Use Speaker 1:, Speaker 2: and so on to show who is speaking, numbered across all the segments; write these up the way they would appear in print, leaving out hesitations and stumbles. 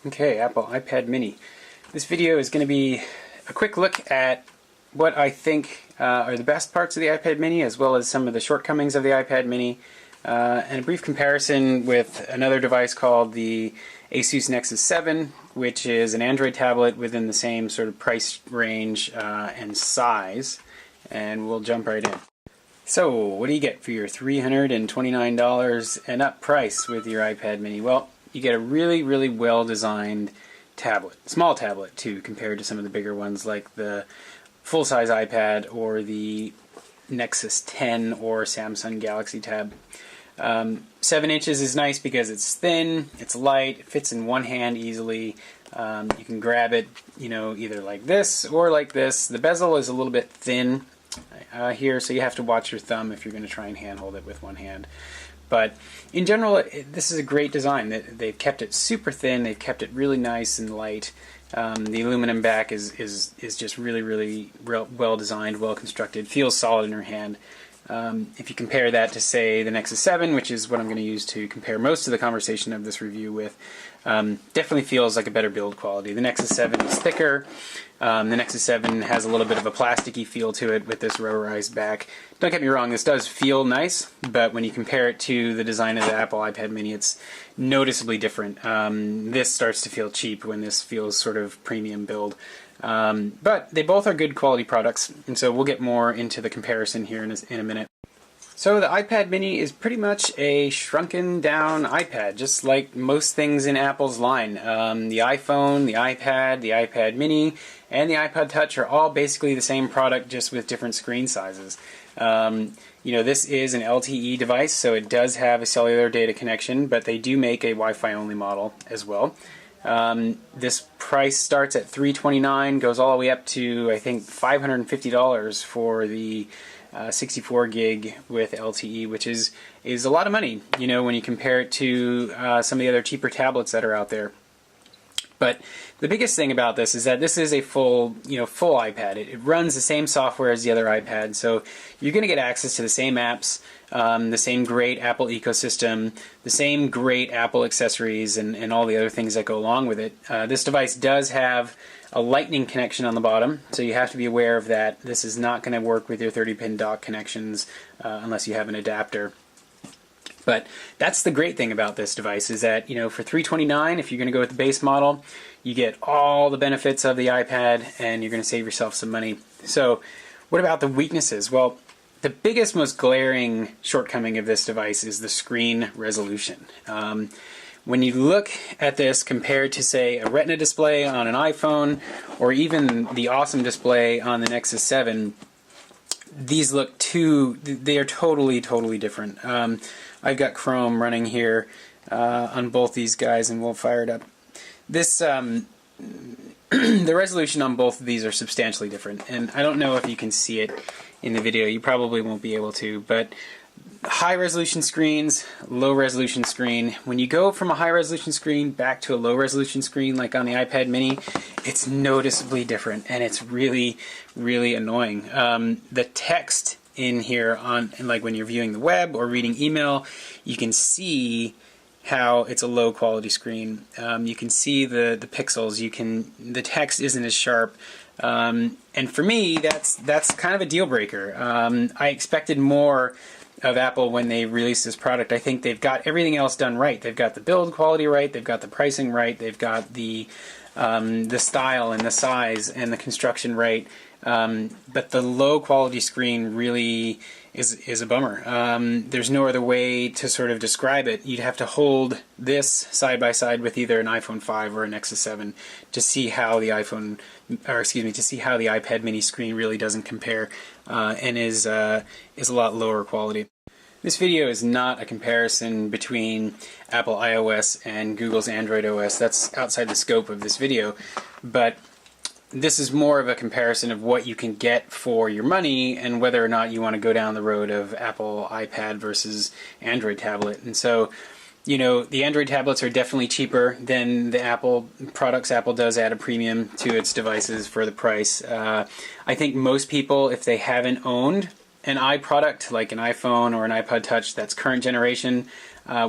Speaker 1: Okay, Apple iPad mini. This video is going to be a quick look at what I think are the best parts of the iPad mini, as well as some of the shortcomings of the iPad mini, and a brief comparison with another device called the Asus Nexus 7, which is an Android tablet within the same sort of price range and size, and we'll jump right in. So, what do you get for your $329 and up price with your iPad mini? Well, you get a really well designed tablet, small tablet too, compared to some of the bigger ones like the full-size iPad or the Nexus 10 or Samsung Galaxy Tab. 7 inches is nice because it's thin, it's light, it fits in one hand easily. You can grab it, either like this or like this. The bezel is a little bit thin here, so you have to watch your thumb if you're going to try and handhold it with one hand. But in general, this is a great design. They've kept it super thin. They've kept it really nice and light. The aluminum back is just really well designed, well constructed. Feels solid in your hand. If you compare that to, say, the Nexus 7, which is what I'm going to use to compare most of the conversation of this review with, definitely feels like a better build quality. The Nexus 7 is thicker. The Nexus 7 has a little bit of a plasticky feel to it with this rubberized back. Don't get me wrong, this does feel nice, but when you compare it to the design of the Apple iPad mini, it's noticeably different. This starts to feel cheap when this feels sort of premium build. But they both are good quality products, and so we'll get more into the comparison here in a minute. So the iPad mini is pretty much a shrunken down iPad, just like most things in Apple's line. The iPhone, the iPad, the iPad mini, and the iPod Touch are all basically the same product, just with different screen sizes. This is an LTE device, so it does have a cellular data connection, but they do make a Wi-Fi only model as well. This price starts at $329, goes all the way up to, I think, $550 for the 64 gig with LTE, which is a lot of money, when you compare it to some of the other cheaper tablets that are out there. But the biggest thing about this is that this is a full iPad. It runs the same software as the other iPad, so you're going to get access to the same apps, the same great Apple ecosystem, the same great Apple accessories, and all the other things that go along with it. This device does have a Lightning connection on the bottom, so you have to be aware of that. This is not going to work with your 30-pin dock connections unless you have an adapter. But that's the great thing about this device, is that, for $329, if you're going to go with the base model, you get all the benefits of the iPad, and you're going to save yourself some money. So what about the weaknesses? Well, the biggest, most glaring shortcoming of this device is the screen resolution. When you look at this compared to, say, a Retina display on an iPhone, or even the awesome display on the Nexus 7, these look they are totally different. I've got Chrome running here on both these guys, and we'll fire it up. This, the resolution on both of these are substantially different, and I don't know if you can see it in the video. You probably won't be able to, but high resolution screens, low resolution screen. When you go from a high resolution screen back to a low resolution screen like on the iPad mini, it's noticeably different, and it's really annoying. The text in here like when you're viewing the web or reading email, you can see how it's a low quality screen. You can see the pixels. The text isn't as sharp. And for me, that's kind of a deal breaker. I expected more of Apple when they released this product. I think they've got everything else done right. They've got the build quality right, they've got the pricing right, they've got the style and the size and the construction right, but the low quality screen really is a bummer. There's no other way to sort of describe it. You'd have to hold this side by side with either an iPhone 5 or a Nexus 7 to see how the iPad mini screen really doesn't compare, and is a lot lower quality. This video is not a comparison between Apple iOS and Google's Android OS. That's outside the scope of this video, but this is more of a comparison of what you can get for your money and whether or not you want to go down the road of Apple iPad versus Android tablet. And so, the Android tablets are definitely cheaper than the Apple products. Apple does add a premium to its devices for the price. I think most people, if they haven't owned an iProduct like an iPhone or an iPod Touch that's current generation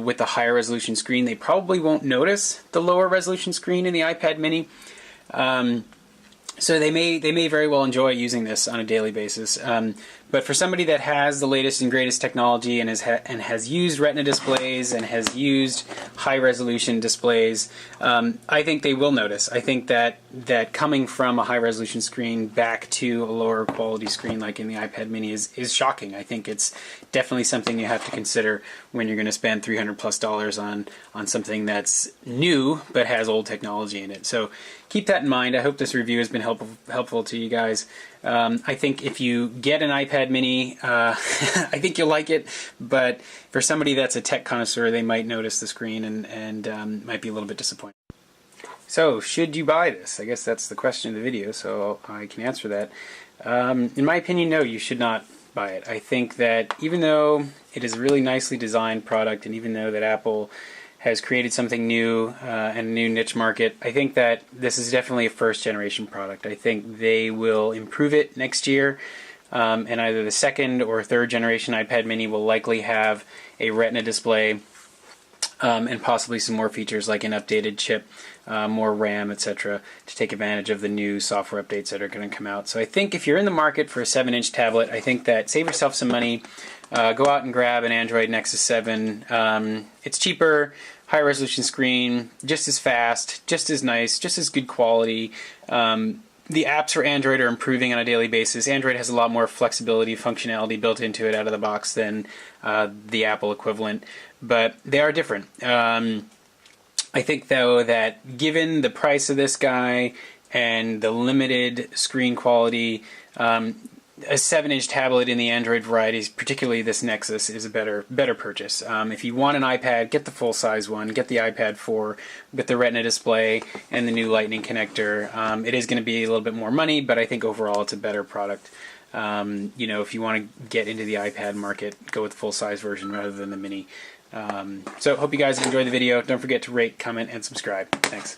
Speaker 1: with the higher resolution screen, they probably won't notice the lower resolution screen in the iPad mini. So they may very well enjoy using this on a daily basis. But for somebody that has the latest and greatest technology and has used Retina displays and has used high resolution displays, I think they will notice. I think that coming from a high resolution screen back to a lower quality screen like in the iPad mini is shocking. I think it's definitely something you have to consider when you're going to spend $300+ on something that's new but has old technology in it. So keep that in mind. I hope this review has been helpful to you guys. I think if you get an iPad mini, I think you'll like it, but for somebody that's a tech connoisseur, they might notice the screen and might be a little bit disappointed. So, should you buy this? I guess that's the question of the video, so I can answer that. In my opinion, no, you should not buy it. I think that even though it is a really nicely designed product, and even though that Apple has created something new and a new niche market, I think that this is definitely a first generation product. I think they will improve it next year, and either the second or third generation iPad mini will likely have a Retina display and possibly some more features like an updated chip, more RAM, etc., to take advantage of the new software updates that are going to come out. So I think if you're in the market for a 7-inch tablet, I think that save yourself some money. Go out and grab an Android Nexus 7. It's cheaper, high resolution screen, just as fast, just as nice, just as good quality. The apps for Android are improving on a daily basis. Android has a lot more flexibility, functionality built into it out of the box than the Apple equivalent, but they are different. I think, though, that given the price of this guy and the limited screen quality, a 7-inch tablet in the Android varieties, particularly this Nexus, is a better purchase. If you want an iPad, get the full-size one. Get the iPad 4 with the Retina display and the new Lightning connector. It is going to be a little bit more money, but I think overall it's a better product. If you want to get into the iPad market, go with the full-size version rather than the mini. So hope you guys enjoyed the video. Don't forget to rate, comment, and subscribe. Thanks.